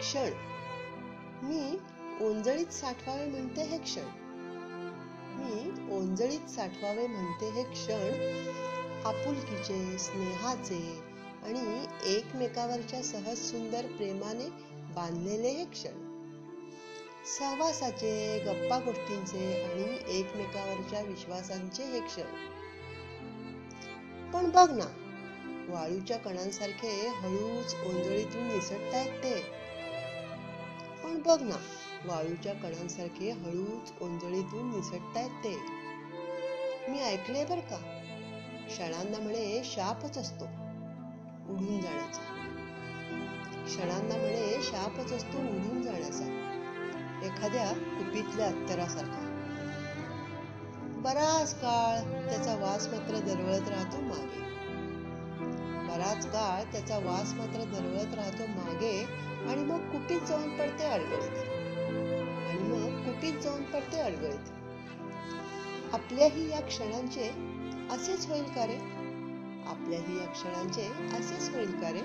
क्षण. मी ओंजळीत साठवावे म्हणते हे क्षण. मी ओंजळीत साठवावे म्हणते हे क्षण. आपुलकीचे, स्नेहाचे आणि एकमेकावरच्या सहज सुंदर प्रेमाने बांधलेले हे क्षण. सहवासाचे, गप्पा गोष्टींचे आणि एकमेकावरच्या विश्वासांचे हे क्षण. पण बघ ना, वाळूच्या कणांसारखे हळूच ओंजळीतून निसटतायत ते. पण बघ ना, वाळूच्या कणांसारखे हळूच ओंजळीतून निसटतायत ते. मी ऐकले बर का, क्षणांना म्हणे शापच असतो उडून जाण्याचा. क्षणांना म्हणे शापच असतो उडून जाण्याचा, एखाद्या कुपीतल्या अत्तरासारखा. बराच काळ त्याचा वास मात्र दरवळत राहतो मागे. बराच काळ त्याचा वास मात्र दरवळत राहतो मागे आणि मग कुपीत जाऊन पडते अडगळीत. आणि मग कुपीत जाऊन पडते अडगळीत. आपल्याही या क्षणांचे असेच होईल का रे? आपल्याही या क्षणांचे असेच होईल का रे?